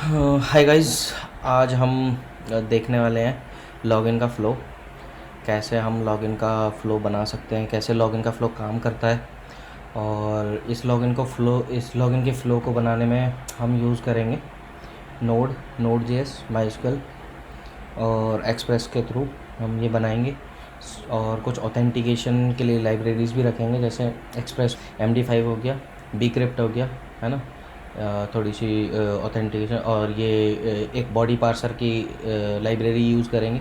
Hi guys, आज हम देखने वाले हैं लॉगिन का फ़्लो। कैसे हम लॉगिन का फ़्लो बना सकते हैं, कैसे लॉगिन का फ़्लो काम करता है। और इस लॉगिन के फ़्लो को बनाने में हम यूज़ करेंगे नोड जेएस, माइस्क्ल और एक्सप्रेस के थ्रू हम ये बनाएंगे। और कुछ ऑथेंटिकेशन के लिए लाइब्रेरीज़ भी रखेंगे, जैसे एक्सप्रेस MD5 हो गया, bcrypt हो गया, है ना। थोड़ी सी ऑथेंटिकेशन, और ये एक बॉडी पार्सर की लाइब्रेरी यूज़ करेंगे,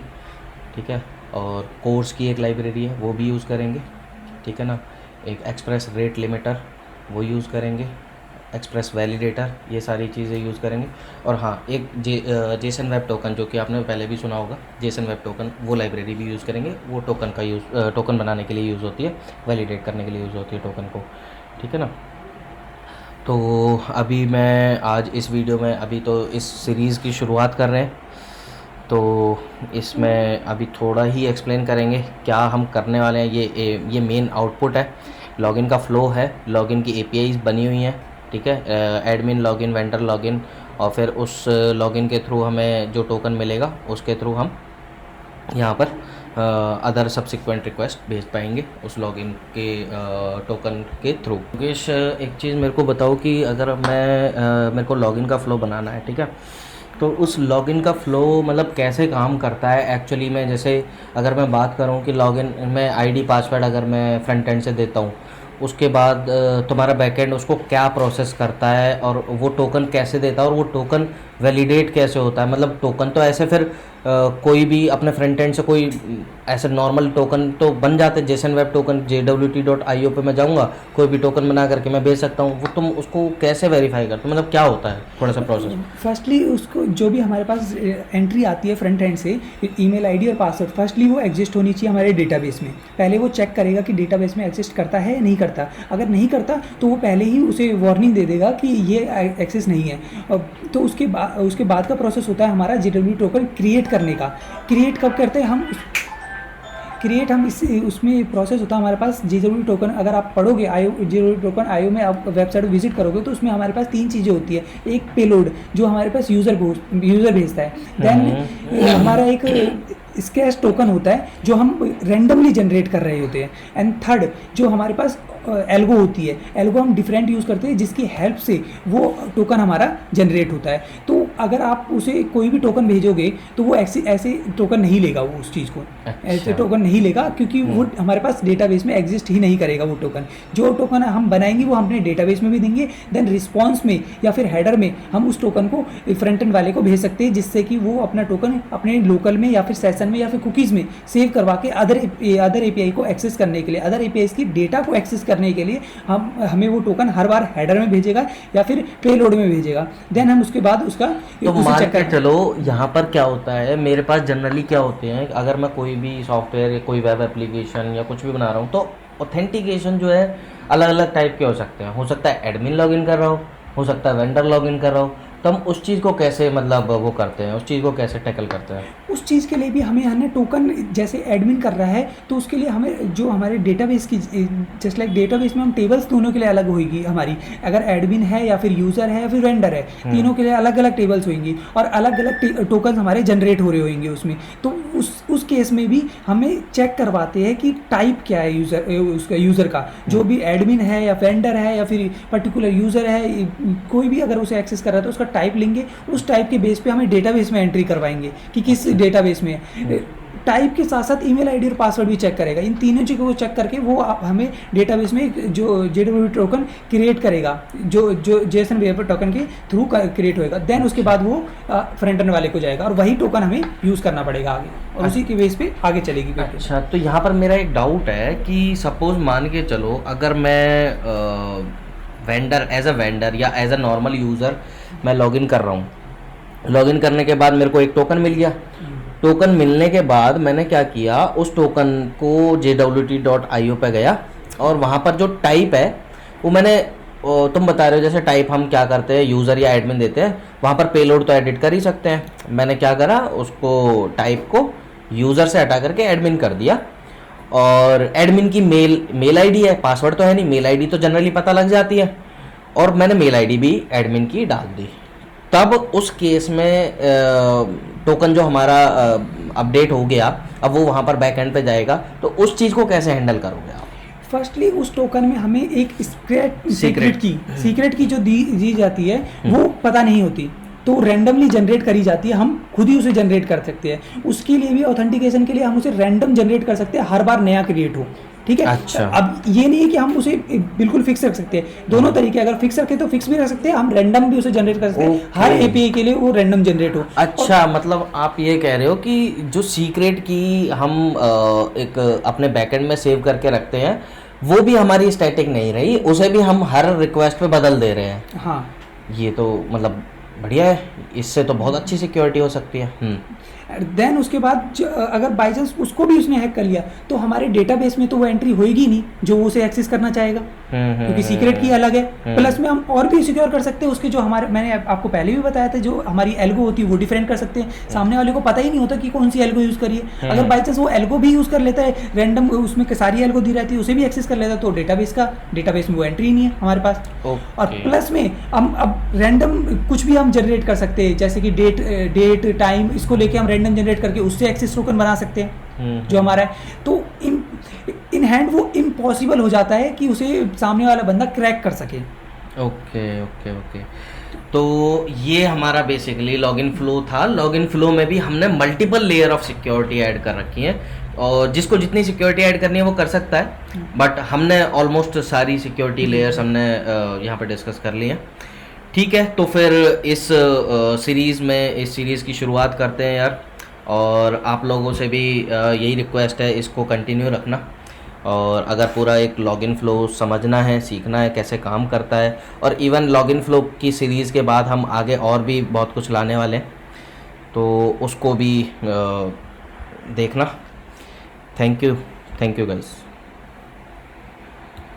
ठीक है। और कोर्स की एक लाइब्रेरी है, वो भी यूज़ करेंगे, ठीक है ना। एक एक्सप्रेस रेट लिमिटर वो यूज़ करेंगे, एक्सप्रेस वैलिडेटर, ये सारी चीज़ें यूज़ करेंगे। और हाँ, एक जेसन वेब टोकन, जो कि आपने पहले भी सुना होगा, जेसन वेब टोकन, वो लाइब्रेरी भी यूज़ करेंगे। वो टोकन बनाने के लिए यूज़ होती है, वैलिडेट करने के लिए यूज़ होती है टोकन को, ठीक है ना। तो अभी मैं आज इस वीडियो में, अभी तो इस सीरीज़ की शुरुआत कर रहे हैं, तो इसमें अभी थोड़ा ही एक्सप्लेन करेंगे क्या हम करने वाले हैं। ये मेन आउटपुट है, लॉगिन का फ़्लो है, लॉगिन की APIs बनी हुई हैं, ठीक है। एडमिन लॉगिन, वेंडर लॉगिन, और फिर उस लॉगिन के थ्रू हमें जो टोकन मिलेगा उसके थ्रू हम यहाँ पर अदर सब्सिक्वेंट रिक्वेस्ट भेज पाएंगे उस लॉगिन के टोकन के थ्रू। योगेश, एक चीज़ मेरे को बताओ कि अगर मेरे को लॉगिन का फ़्लो बनाना है, ठीक है, तो उस लॉगिन का फ़्लो मतलब कैसे काम करता है एक्चुअली में। जैसे अगर मैं बात करूं कि लॉगिन में ID पासवर्ड अगर मैं फ्रंट एंड से देता हूं, उसके बाद तुम्हारा बैकएंड उसको क्या प्रोसेस करता है, और वो टोकन कैसे देता है, और वो टोकन वैलिडेट कैसे होता है। मतलब टोकन तो ऐसे फिर कोई भी अपने फ्रंट एंड से कोई ऐसे नॉर्मल टोकन तो बन जाते हैं, जेसन वेब टोकन, JWT.io पे मैं जाऊंगा, कोई भी टोकन बना करके मैं भेज सकता हूँ। वो तुम उसको कैसे वेरीफाई करते हो, मतलब क्या होता है थोड़ा सा प्रोसेस। फर्स्टली उसको जो भी हमारे पास एंट्री आती है फ्रंट एंड से, ईमेल आईडी और पासवर्ड, फर्स्टली वो एग्जिस्ट होनी चाहिए हमारे डेटाबेस में। पहले वो चेक करेगा कि डेटाबेस में एग्जिस्ट करता है या नहीं करता। अगर नहीं करता तो वो पहले ही उसे वार्निंग दे देगा कि ये एक्सेस नहीं है। तो उसके बाद का प्रोसेस होता है हमारा JWT टोकन क्रिएट करने का। क्रिएट कब करते हैं हम इस उसमें प्रोसेस होता है हमारे पास JWT टोकन। अगर आप पढ़ोगे JWT टोकन IO में, आप वेबसाइट विजिट करोगे तो उसमें हमारे पास 3 चीज़ें होती है। एक पेलोड जो हमारे पास यूज़र भेजता है, देन हमारा एक स्कैश टोकन होता है जो हम रेंडमली जनरेट कर रहे होते हैं, एंड थर्ड जो हमारे पास एल्गो होती है। एल्गो हम डिफरेंट यूज़ करते हैं जिसकी हेल्प से वो टोकन हमारा जनरेट होता है। तो अगर आप उसे कोई भी टोकन भेजोगे तो वो ऐसे टोकन नहीं लेगा, वो उस चीज़ को ऐसे टोकन नहीं लेगा, क्योंकि वो हमारे पास डेटाबेस में एग्जिस्ट ही नहीं करेगा। वो टोकन जो टोकन हम बनाएंगे वो हम अपने डेटाबेस में भी देंगे, देन रिस्पॉन्स में या फिर हेडर में हम उस टोकन को फ्रंट एंड वाले को भेज सकते हैं, जिससे कि वो अपना टोकन अपने लोकल में या फिर सेशन में या फिर कुकीज़ में सेव करवा के अदर API को एक्सेस करने के लिए, अदर APIs की डेटा को एक्सेस करने के लिए हमें वो टोकन हर बार हेडर में भेजेगा या फिर पेलोड में भेजेगा। देन हम उसके बाद उसका तो मान के चलो, यहाँ पर क्या होता है, मेरे पास जनरली क्या होते हैं, अगर मैं कोई भी सॉफ्टवेयर या कोई वेब एप्लीकेशन या कुछ भी बना रहा हूँ, तो ऑथेंटिकेशन जो है अलग अलग टाइप के हो सकता है एडमिन लॉगिन कर रहा हो सकता है वेंडर लॉगिन कर रहा हो। तो हम उस चीज़ को कैसे मतलब वो करते हैं, उस चीज़ को कैसे टैकल करते हैं। उस चीज़ के लिए भी हमें टोकन, जैसे एडमिन कर रहा है तो उसके लिए हमें जो हमारे डेटाबेस की, जस्ट लाइक डेटाबेस में हम टेबल्स दोनों के लिए अलग होगी हमारी। अगर एडमिन है या फिर यूज़र है या फिर वेंडर है, तीनों के लिए अलग अलग टेबल्स होंगी और अलग अलग टोकन हमारे जनरेट हो रहे होंगे उसमें। तो उस केस में भी हमें चेक करवाते हैं कि टाइप क्या है उसका यूज़र का, जो भी एडमिन है या वेंडर है या फिर पर्टिकुलर यूज़र है, कोई भी अगर उसे एक्सेस कर रहा है तो उसका टाइप लेंगे। उस टाइप के बेस पे हमें डेटाबेस में एंट्री करवाएंगे कि किस डेटाबेस में है। टाइप के साथ साथ ईमेल आईडी और पासवर्ड भी चेक करेगा। इन तीनों चीज़ों को चेक करके वो हमें डेटाबेस में जो JWT टोकन क्रिएट करेगा, जो जेसन वेब टोकन के थ्रू क्रिएट होएगा। देन उसके बाद वो फ्रंट एंड वाले को जाएगा और वही टोकन हमें यूज़ करना पड़ेगा आगे, और उसी के बेस पे आगे चलेगी। अच्छा, तो यहाँ पर मेरा एक डाउट है कि सपोज मान के चलो, अगर मैं एज अ वेंडर या एज अ नॉर्मल यूज़र मैं लॉगिन कर रहा हूँ, लॉगिन करने के बाद मेरे को एक टोकन मिल गया। टोकन मिलने के बाद मैंने क्या किया, उस टोकन को JWT.io पे गया, और वहाँ पर जो टाइप है वो तुम बता रहे हो जैसे टाइप हम क्या करते हैं, यूज़र या एडमिन देते हैं, वहाँ पर पेलोड तो एडिट कर ही सकते हैं। मैंने क्या करा, उसको टाइप को यूज़र से हटा करके एडमिन कर दिया, और एडमिन की मेल ID है, पासवर्ड तो है नहीं, मेल ID तो जनरली पता लग जाती है, और मैंने मेल ID भी एडमिन की डाल दी। तब उस केस में टोकन जो हमारा अपडेट हो गया, अब वो वहाँ पर बैक एंड पे जाएगा, तो उस चीज़ को कैसे हैंडल करोगे आप? फर्स्टली उस टोकन में हमें एक सीक्रेट की जो दी जाती है वो पता नहीं होती, तो रैंडमली जनरेट करी जाती है, हम खुद ही उसे जनरेट कर सकते हैं। उसके लिए भी ऑथेंटिकेशन के लिए हम उसे रैंडम जनरेट कर सकते हैं, हर बार नया क्रिएट हो, ठीक है। अच्छा। अब ये नहीं है कि हम उसे बिल्कुल फिक्स रख सकते हैं, दोनों तरीके, अगर फिक्स रखें तो फिक्स भी रख सकते हैं, हम रैंडम भी उसे जनरेट कर सकते हैं, हर एपीआई के लिए वो रैंडम जनरेट हो। अच्छा, मतलब आप ये कह रहे हो कि जो सीक्रेट की हम एक अपने बैकएंड में सेव करके रखते हैं, वो भी हमारी स्टैटिक नहीं रही, उसे भी हम हर रिक्वेस्ट पे बदल दे रहे हैं। हाँ, ये तो मतलब बढ़िया है, इससे तो बहुत अच्छी सिक्योरिटी हो सकती है। देन उसके बाद अगर बाई चांस उसको भी उसने हैक कर लिया तो हमारे डेटाबेस में तो वो एंट्री होएगी नहीं जो वो उसे एक्सेस करना चाहेगा, क्योंकि सीक्रेट की अलग है। प्लस में हम और भी सिक्योर कर सकते हैं उसके, जो हमारे, मैंने आपको पहले भी बताया था, जो हमारी एल्गो होती है वो डिफरेंट कर सकते हैं, सामने वाले को पता ही नहीं होता कि कौन सी एल्गो यूज़ करिए। अगर बाई चांस वो एल्गो भी यूज़ कर लेता है, रैंडम उसमें सारी एल्गो दी रहती है, उसे भी एक्सेस कर लेता है, तो डेटाबेस में वो एंट्री नहीं है हमारे पास। और प्लस में हम अब रैंडम कुछ भी हम जनरेट कर सकते हैं, जैसे कि डेट टाइम, इसको लेके हम रैंडम जनरेट करके उससे एक्सेस टोकन बना सकते हैं जो हमारा है। तो इन हैंड वो इम्पॉसिबल हो जाता है कि उसे सामने वाला बंदा क्रैक कर सके। ओके। तो ये हमारा बेसिकली लॉगिन फ्लो था। लॉगिन फ्लो में भी हमने multiple layer of security add कर रखी है, और जिसको जितनी सिक्योरिटी ऐड करनी है वो कर सकता है, बट हमने ऑलमोस्ट सारी सिक्योरिटी लेयर्स हमने यहाँ पे डिस्कस कर ली हैं। ठीक है, तो फिर इस सीरीज़ की शुरुआत करते हैं यार, और आप लोगों से भी यही रिक्वेस्ट है, इसको कंटिन्यू रखना। और अगर पूरा एक लॉगिन फ़्लो समझना है, सीखना है कैसे काम करता है, और इवन लॉगिन फ़्लो की सीरीज़ के बाद हम आगे और भी बहुत कुछ लाने वाले हैं, तो उसको भी देखना। Thank you guys.